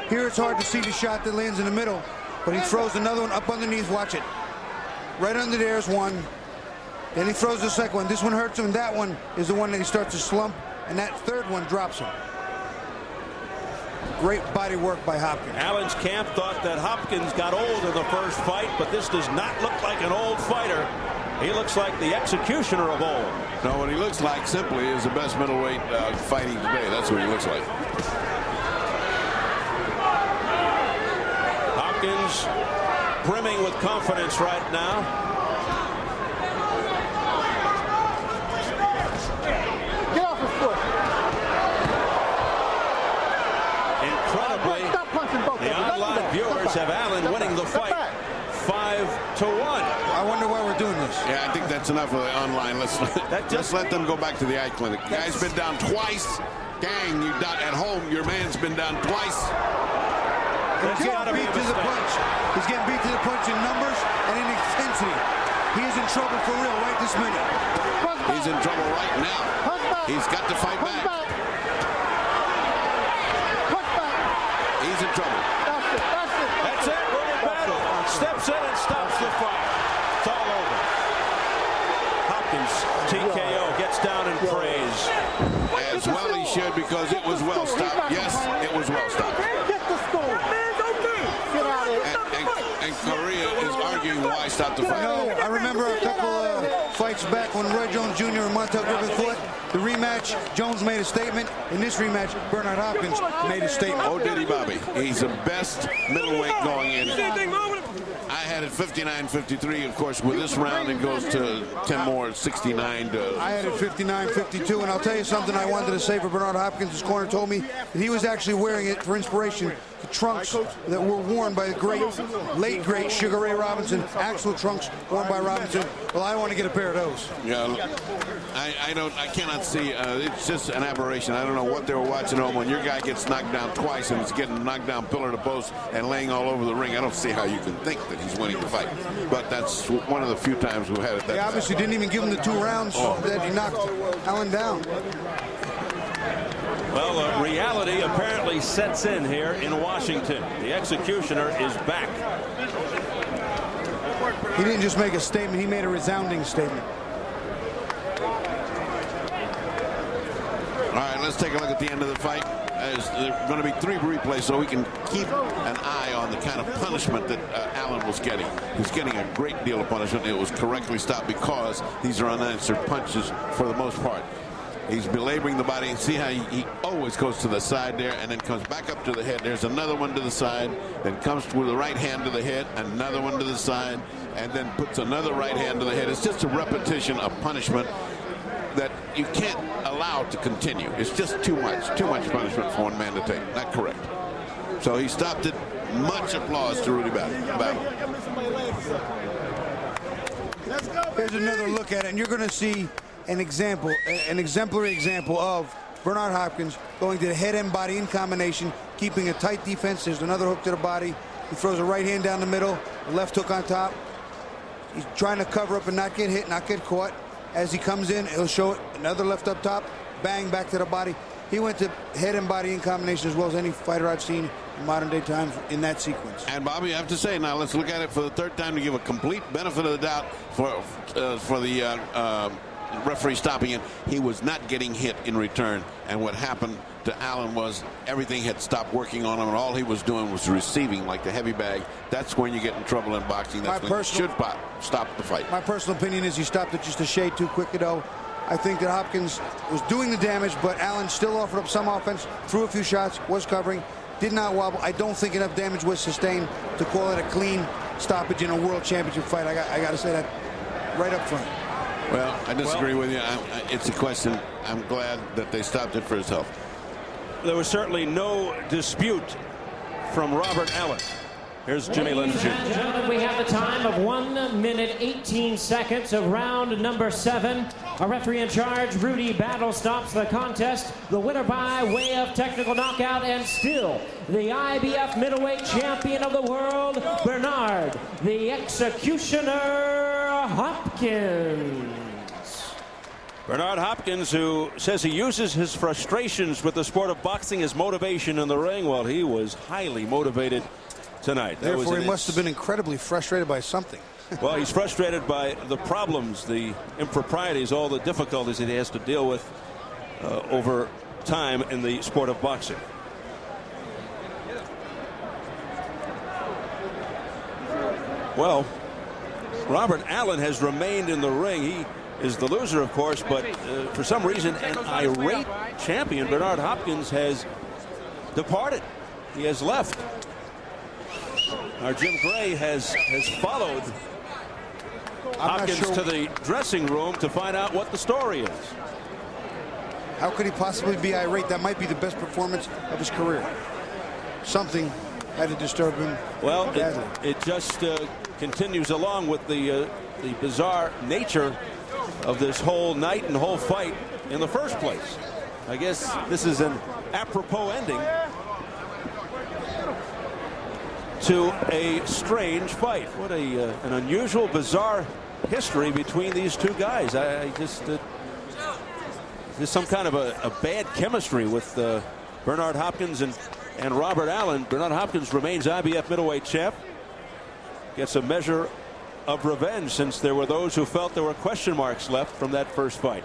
Here it's hard to see the shot that lands in the middle, but he throws another one up underneath. Watch it. Right under there's one. Then he throws the second one. This one hurts him, and that one is the one that he starts to slump, and that third one drops him. Great body work by Hopkins. Allen's camp thought that Hopkins got old in the first fight, but this does not look like an old fighter. He looks like the executioner of old. No, what he looks like simply is the best middleweight fighting today. That's what he looks like. Hopkins brimming with confidence right now. Get off his foot. Incredibly, Stop punching both of the them. Let him online go. viewers have Allen winning the fight 5-1. I wonder why we're doing this. Yeah, I think that's enough of the online. Let's let them go back to the eye clinic. The guy's been down twice. Gang, you at home, your man's been down twice. He's getting beat to the punch. He's getting beat to the punch in numbers and in intensity. He is in trouble for real right this minute. He's in trouble right now. He's got to fight back. He's in trouble. That's it. We're in battle. Steps in and stops the fight. It's all over. Hopkins, TKO, gets down and prays. As well he should, because it was well stopped. Yes, it was well stopped. And Korea is arguing why stop the fight. No, I remember a couple fights back when Roy Jones Jr. and Montel Griffin fought. The rematch, Jones made a statement. In this rematch, Bernard Hopkins made a statement. Oh, did he, Bobby? He's the best middleweight going in. I had it 59-53. Of course, with this round, it goes to 10 more, 69 to... I had it 59-52, and I'll tell you something I wanted to say for Bernard Hopkins. His corner told me that he was actually wearing it for inspiration. The trunks that were worn by the late great Sugar Ray Robinson, actual trunks worn by Robinson. Well, I want to get a pair of those. Yeah, I cannot see. It's just an aberration. I don't know what they were watching home when your guy gets knocked down twice and is getting knocked down pillar to post and laying all over the ring. I don't see how you can think that he's winning the fight. But that's one of the few times we had it. He obviously didn't even give him the 2 rounds that he knocked Allen down. Well, reality apparently sets in here in Washington. The executioner is back. He didn't just make a statement, he made a resounding statement. All right, let's take a look at the end of the fight. There are going to be 3 replays so we can keep an eye on the kind of punishment that Allen was getting. He's getting a great deal of punishment. It was correctly stopped because these are unanswered punches for the most part. He's belaboring the body, and see how he always goes to the side there and then comes back up to the head. There's another one to the side, then comes with the right hand to the head, another one to the side, and then puts another right hand to the head. It's just a repetition of punishment that you can't allow to continue. It's just too much punishment for one man to take. Not correct. So he stopped it. Much applause to Rudy Battle. Here's another look at it, and you're going to see an exemplary example of Bernard Hopkins going to the head and body in combination, keeping a tight defense. There's another hook to the body. He throws a right hand down the middle, a left hook on top. He's trying to cover up and not get hit, not get caught. As he comes in, he'll show it, another left up top, bang, back to the body. He went to head and body in combination as well as any fighter I've seen in modern day times in that sequence. And Bobby, I have to say, now let's look at it for the 3rd time to give a complete benefit of the doubt for the referee stopping it. He was not getting hit in return, and what happened to Allen was everything had stopped working on him, and all he was doing was receiving like the heavy bag. That's when you get in trouble in boxing. That's when you should stop the fight. My personal opinion is he stopped it just a shade too quickly, though. I think that Hopkins was doing the damage, but Allen still offered up some offense, threw a few shots, was covering, did not wobble. I don't think enough damage was sustained to call it a clean stoppage in a world championship fight. I got to say that right up front. Well, I disagree with you. It's a question. I'm glad that they stopped it for his health. There was certainly no dispute from Robert Allen. Here's Jimmy Lennon Jr. Ladies and gentlemen, we have the time of 1 minute 18 seconds of round number 7. Our referee in charge, Rudy Battle, stops the contest. The winner by way of technical knockout, and still the IBF middleweight champion of the world, Bernard the Executioner Hopkins. Bernard Hopkins, who says he uses his frustrations with the sport of boxing as motivation in the ring. Well, he was highly motivated tonight. Therefore, he must have been incredibly frustrated by something. Well, he's frustrated by the problems, the improprieties, all the difficulties that he has to deal with over time in the sport of boxing. Well, Robert Allen has remained in the ring. He is the loser, of course, but for some reason, an irate champion, Bernard Hopkins, has departed. He has left. Our Jim Gray has followed Hopkins to the dressing room to find out what the story is. How could he possibly be irate? That might be the best performance of his career. Something had to disturb him. Well, it just continues along with the bizarre nature of this whole night and whole fight in the first place. I guess this is an apropos ending to a strange fight. What an unusual, bizarre history between these two guys. I just there's some kind of a bad chemistry with Bernard Hopkins and Robert Allen. Bernard Hopkins remains IBF middleweight champ. Gets a measure of revenge, since there were those who felt there were question marks left from that first fight.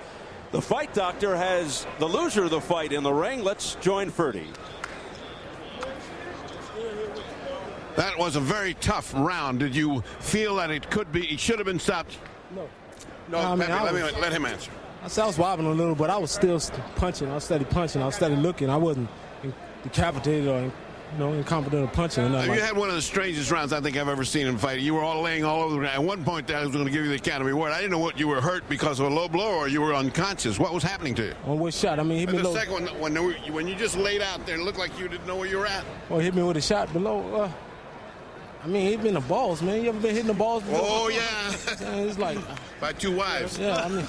The fight doctor has the loser of the fight in the ring. Let's join Ferdy. That was a very tough round. Did you feel that it should have been stopped? No. I mean, let him answer. I was wobbling a little, but I was still punching. I was steady punching. I was steady looking. I wasn't decapitated or incompetent at punching. You had one of the strangest rounds I think I've ever seen in fighting. You were all laying all over the ground. At one point, I was going to give you the Academy Award. I didn't know what you were hurt because of a low blow or you were unconscious. What was happening to you? On which shot? I mean, hit me the low. second one, when you just laid out there, it looked like you didn't know where you were at. Well, hit me with a shot below. I mean, hit me in the balls, man. You ever been hitting the balls before? Oh, yeah. It's like by two wives. Yeah, I mean,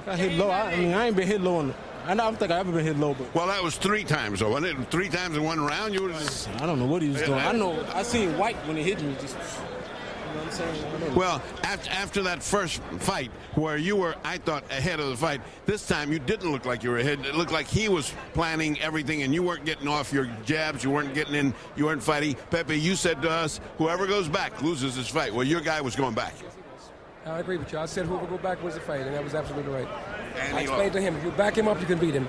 I hit low. I ain't been hit low. I don't think I ever been hit low. But well, that was 3 times, though. Wasn't it 3 times in one round? You were just... I don't know what he was doing. I seen white when he hit me. Just, you know what I'm saying? Well, after that first fight where you were, I thought, ahead of the fight, this time you didn't look like you were ahead. It looked like he was planning everything, and you weren't getting off your jabs. You weren't getting in. You weren't fighting. Pepe, you said to us, whoever goes back loses this fight. Well, your guy was going back. I agree with you. I said whoever go back was the fight, and that was absolutely right. And I explained to him, if you back him up, you can beat him.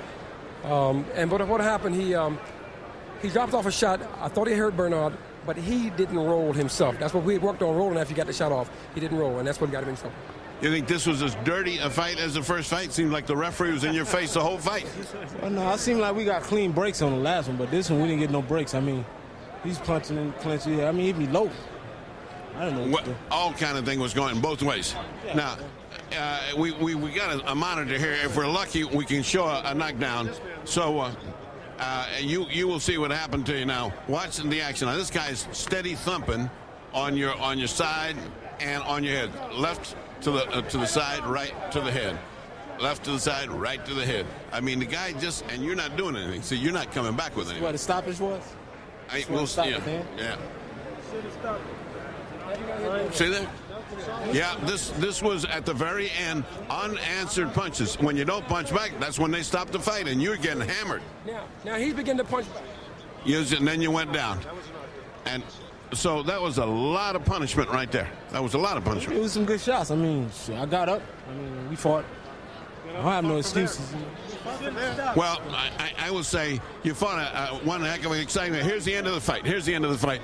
But what happened, he dropped off a shot. I thought he hurt Bernard, but he didn't roll himself. That's what we had worked on, rolling after he got the shot off. He didn't roll, and that's what got him in trouble. You think this was as dirty a fight as the first fight? Seemed like the referee was in your face the whole fight. Well, no, it seemed like we got clean breaks on the last one, but this one we didn't get no breaks. I mean, he's punching and clinching. I mean, he'd be low. I don't know. All kind of thing was going both ways. Yeah. Now, we got a monitor here. If we're lucky, we can show a knockdown. So you will see what happened to you now. Watching the action. Now, this guy's steady thumping on your side and on your head. Left to the side, right to the head. Left to the side, right to the head. I mean, the guy just, and you're not doing anything. So you're not coming back with anything. What the stoppage was? We'll see. Yeah. See that? Yeah, this was at the very end, unanswered punches. When you don't punch back, that's when they stop the fight, and you're getting hammered. Now he's beginning to punch back. And then you went down. And so that was a lot of punishment right there. That was a lot of punishment. It was some good shots. I mean, I got up. I mean, we fought. I don't have no excuses. Well, I will say you fought one heck of an excitement. Here's the end of the fight. Here's the end of the fight.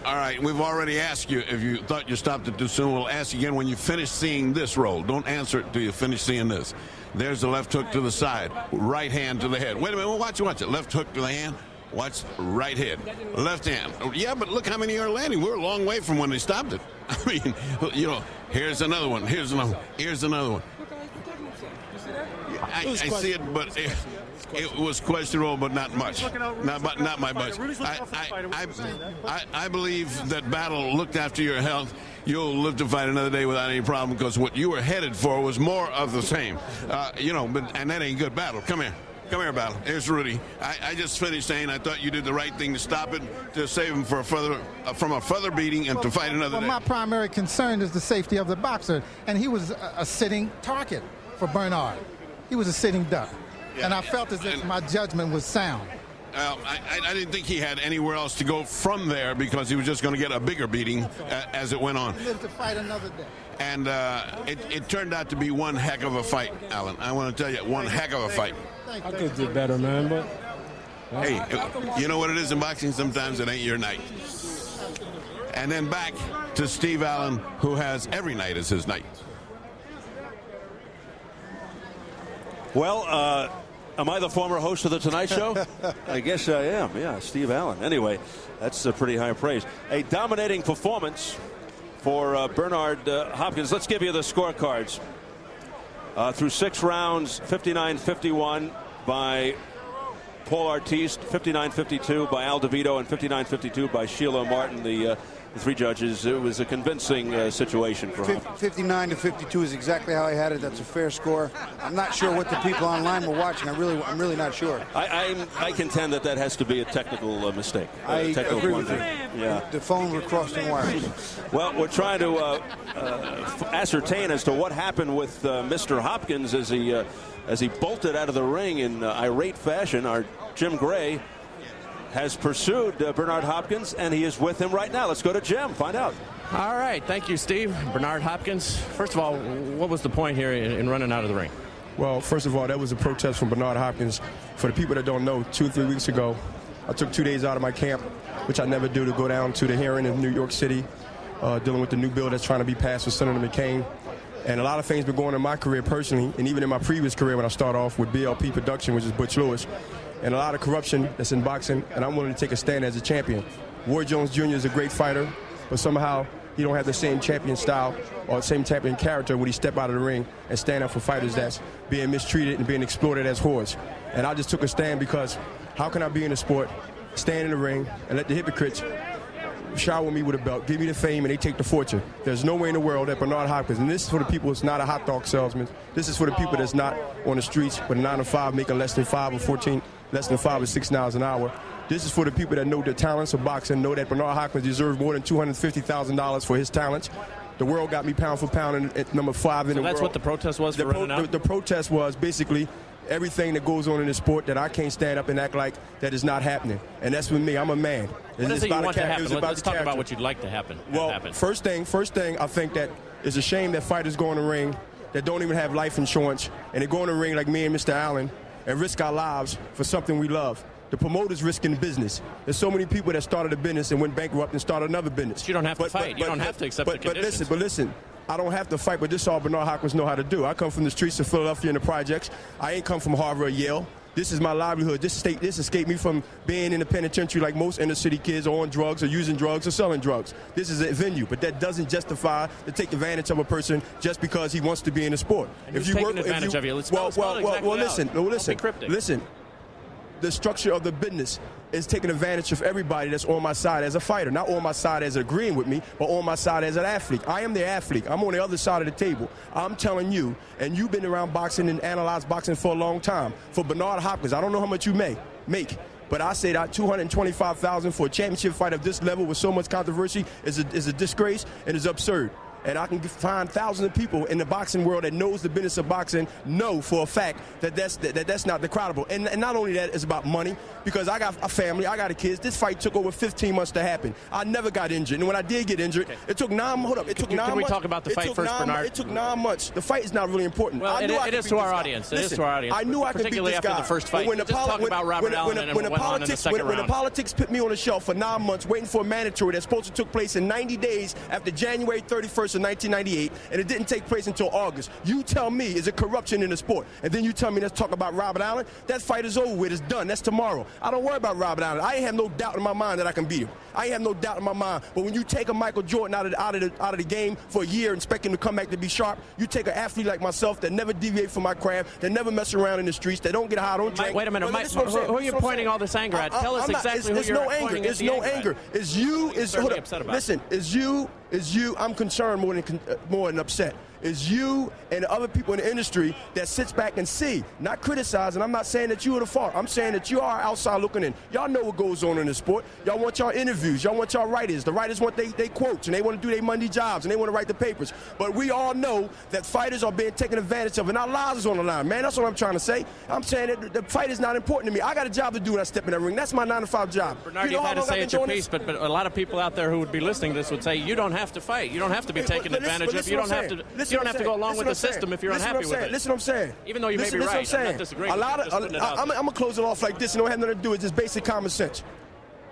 All right, we've already asked you if you thought you stopped it too soon. We'll ask you again when you finish seeing this roll. Don't answer it till you finish seeing this. There's the left hook to the side, right hand to the head. Wait a minute, watch it. Left hook to the hand, watch right head, left hand. Yeah, but look how many are landing. We're a long way from when they stopped it. I mean, you know, here's another one. Here's another one. Here's another one. I see it, but it was questionable, but not much. Not my much. I believe that Battle looked after your health. You'll live to fight another day without any problem, because what you were headed for was more of the same. And that ain't good. Battle, come here. Come here, Battle. Here's Rudy. I just finished saying I thought you did the right thing to stop it, to save him from a further beating and to fight another day. My primary concern is the safety of the boxer, and he was a sitting target for Bernard. He was a sitting duck. Yeah, and I felt as if my judgment was sound. I didn't think he had anywhere else to go from there, because he was just going to get a bigger beating as it went on. He lived to fight another day. And it turned out to be one heck of a fight, Allen. I want to tell you, one heck of a fight. I could do better, man, but... Hey, you know what it is in boxing? Sometimes it ain't your night. And then back to Steve Allen, who has every night as his night. Well, am I the former host of The Tonight Show? I guess I am, yeah, Steve Allen. Anyway, that's a pretty high praise. A dominating performance for Bernard Hopkins. Let's give you the scorecards. Through 6 rounds, 59-51 by Paul Artiste, 59-52 by Al DeVito, and 59-52 by Sheila Martin, the 3 judges. It was a convincing situation for him. 59-52 is exactly how I had it. That's a fair score. I'm not sure what the people online were watching. I'm really not sure. I contend that has to be a technical mistake. I technical agree blunder. with you. Yeah. The phone were crossing wires. Well, we're trying to ascertain as to what happened with Mr. Hopkins as he bolted out of the ring in irate fashion. Our Jim Gray has pursued Bernard Hopkins, and he is with him right now. Let's go to Jim, find out. All right, thank you, Steve. Bernard Hopkins, first of all, what was the point here in running out of the ring? Well, first of all, that was a protest from Bernard Hopkins. For the people that don't know, 2 or 3 weeks ago, I took 2 days out of my camp, which I never do, to go down to the hearing in New York City, dealing with the new bill that's trying to be passed with Senator McCain. And a lot of things been going on in my career personally, and even in my previous career when I started off with BLP Production, which is Butch Lewis. and a lot of corruption that's in boxing, and I'm willing to take a stand as a champion. Roy Jones Jr. is a great fighter, but somehow he don't have the same champion style or the same champion character when he step out of the ring and stand up for fighters that's being mistreated and being exploited as whores. And I just took a stand because how can I be in a sport, stand in the ring, and let the hypocrites shower me with a belt, give me the fame, and they take the fortune? There's no way in the world that Bernard Hopkins, and this is for the people that's not a hot dog salesman, this is for the people that's not on the streets with a 9 to 5 making less than 5 or 14, less than 5 or 6 hours an hour. This is for the people that know the talents of boxing, know that Bernard Hopkins deserves more than $250,000 for his talents. The world got me pound for pound at number 5 in the world. So that's what the protest was for running out? The protest was basically everything that goes on in the sport that I can't stand up and act like that is not happening. And that's with me. I'm a man. What is it you want to happen? Let's talk about what you'd like to happen. Well, first thing, I think that it's a shame that fighters go in the ring that don't even have life insurance, and they go in the ring like me and Mr. Allen and risk our lives for something we love. The promoters risking business. There's so many people that started a business and went bankrupt and started another business. But you don't have to fight. You don't have to accept the conditions. But listen, I don't have to fight, but this is all Bernard Hopkins know how to do. I come from the streets of Philadelphia and the projects. I ain't come from Harvard or Yale. This is my livelihood. This escaped me from being in the penitentiary like most inner city kids, or on drugs or using drugs or selling drugs. This is a venue, but that doesn't justify to take advantage of a person just because he wants to be in the sport. And if you taking advantage of you, listen. The structure of the business is taking advantage of everybody that's on my side as a fighter. Not on my side as agreeing with me, but on my side as an athlete. I am the athlete. I'm on the other side of the table. I'm telling you, and you've been around boxing and analyzed boxing for a long time. For Bernard Hopkins, I don't know how much you make, but I say that $225,000 for a championship fight of this level with so much controversy is a disgrace and is absurd. And I can find thousands of people in the boxing world that knows the business of boxing know for a fact that that's not credible. And not only that, it's about money, because I got a family, I got kids. This fight took over 15 months to happen. I never got injured. And when I did get injured, it took 9 months. Hold up, it took 9 months. Can we talk about the fight first, Bernard? It took 9 months. The fight is not really important. Well, it is to our audience. It is to our audience. I knew I could beat this guy. Particularly after the first fight. Just talk about Robert Allen and what went on in the second round. When the politics put me on the shelf for 9 months waiting for a mandatory that's supposed to took place in 90 days after January 31st of 1998, and it didn't take place until August. You tell me, is it corruption in the sport? And then you tell me, let's talk about Robert Allen. That fight is over with. It's done. That's tomorrow. I don't worry about Robert Allen. I ain't have no doubt in my mind that I can beat him. I ain't have no doubt in my mind. But when you take a Michael Jordan out of the game for a year and expect him to come back to be sharp, you take an athlete like myself that never deviate from my craft, that never mess around in the streets, that don't get high, don't drink. Wait a minute, Mike, who are you pointing all this anger at? Tell us exactly who you're pointing There's no anger. It's you. Listen, it's you. I'm concerned more than upset. Is you and the other people in the industry that sits back and see, not criticize. And I'm not saying that you are the fault. I'm saying that you are outside looking in. Y'all know what goes on in the sport. Y'all want y'all interviews. Y'all want y'all writers. The writers want they quotes, and they want to do their Monday jobs, and they want to write the papers. But we all know that fighters are being taken advantage of, and our lives is on the line, man. That's what I'm trying to say. I'm saying that the fight is not important to me. I got a job to do when I step in that ring. That's my 9 to 5 job. Bernard, you've had to say it's your piece, but a lot of people out there who would be listening to this would say you don't have to fight. You don't have to be taken advantage of. You don't have to go along with the system if you're unhappy with it. Listen what I'm saying. Even though you may be right, I'm not disagreeing. I'm going to close it off like this. It don't have nothing to do with just basic common sense.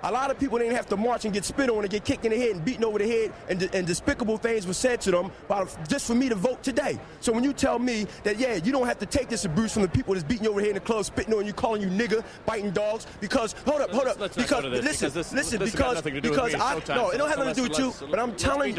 A lot of people didn't have to march and get spit on and get kicked in the head and beaten over the head, and despicable things were said to them just for me to vote today. So when you tell me that, yeah, you don't have to take this abuse from the people that's beating you over the head in the club, spitting on you, calling you nigger, biting dogs, because, hold up, because it don't have nothing to do with you, but I'm telling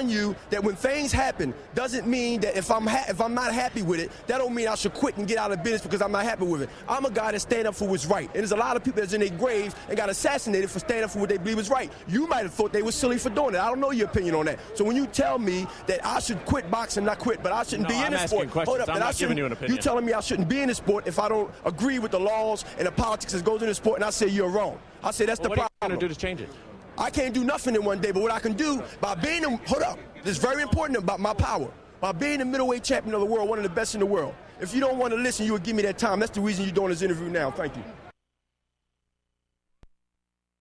you that when things happen, doesn't mean that if I'm not happy with it, that don't mean I should quit and get out of business because I'm not happy with it. I'm a guy that stand up for what's right, and there's a lot of people that's in their graves and got assassinated for standing up for what they believe is right. You might have thought they were silly for doing it. I don't know your opinion on that. So when you tell me that I should quit boxing, not quit, but I shouldn't be in this sport. Hold up, I'm not giving you an opinion. You telling me I shouldn't be in this sport if I don't agree with the laws and the politics that goes in the sport, and I say you're wrong. I say that's the problem. What are you going to do to change it? I can't do nothing in one day, but what I can do by being, this is very important about my power, by being the middleweight champion of the world, one of the best in the world. If you don't want to listen, you would give me that time. That's the reason you're doing this interview now. Thank you.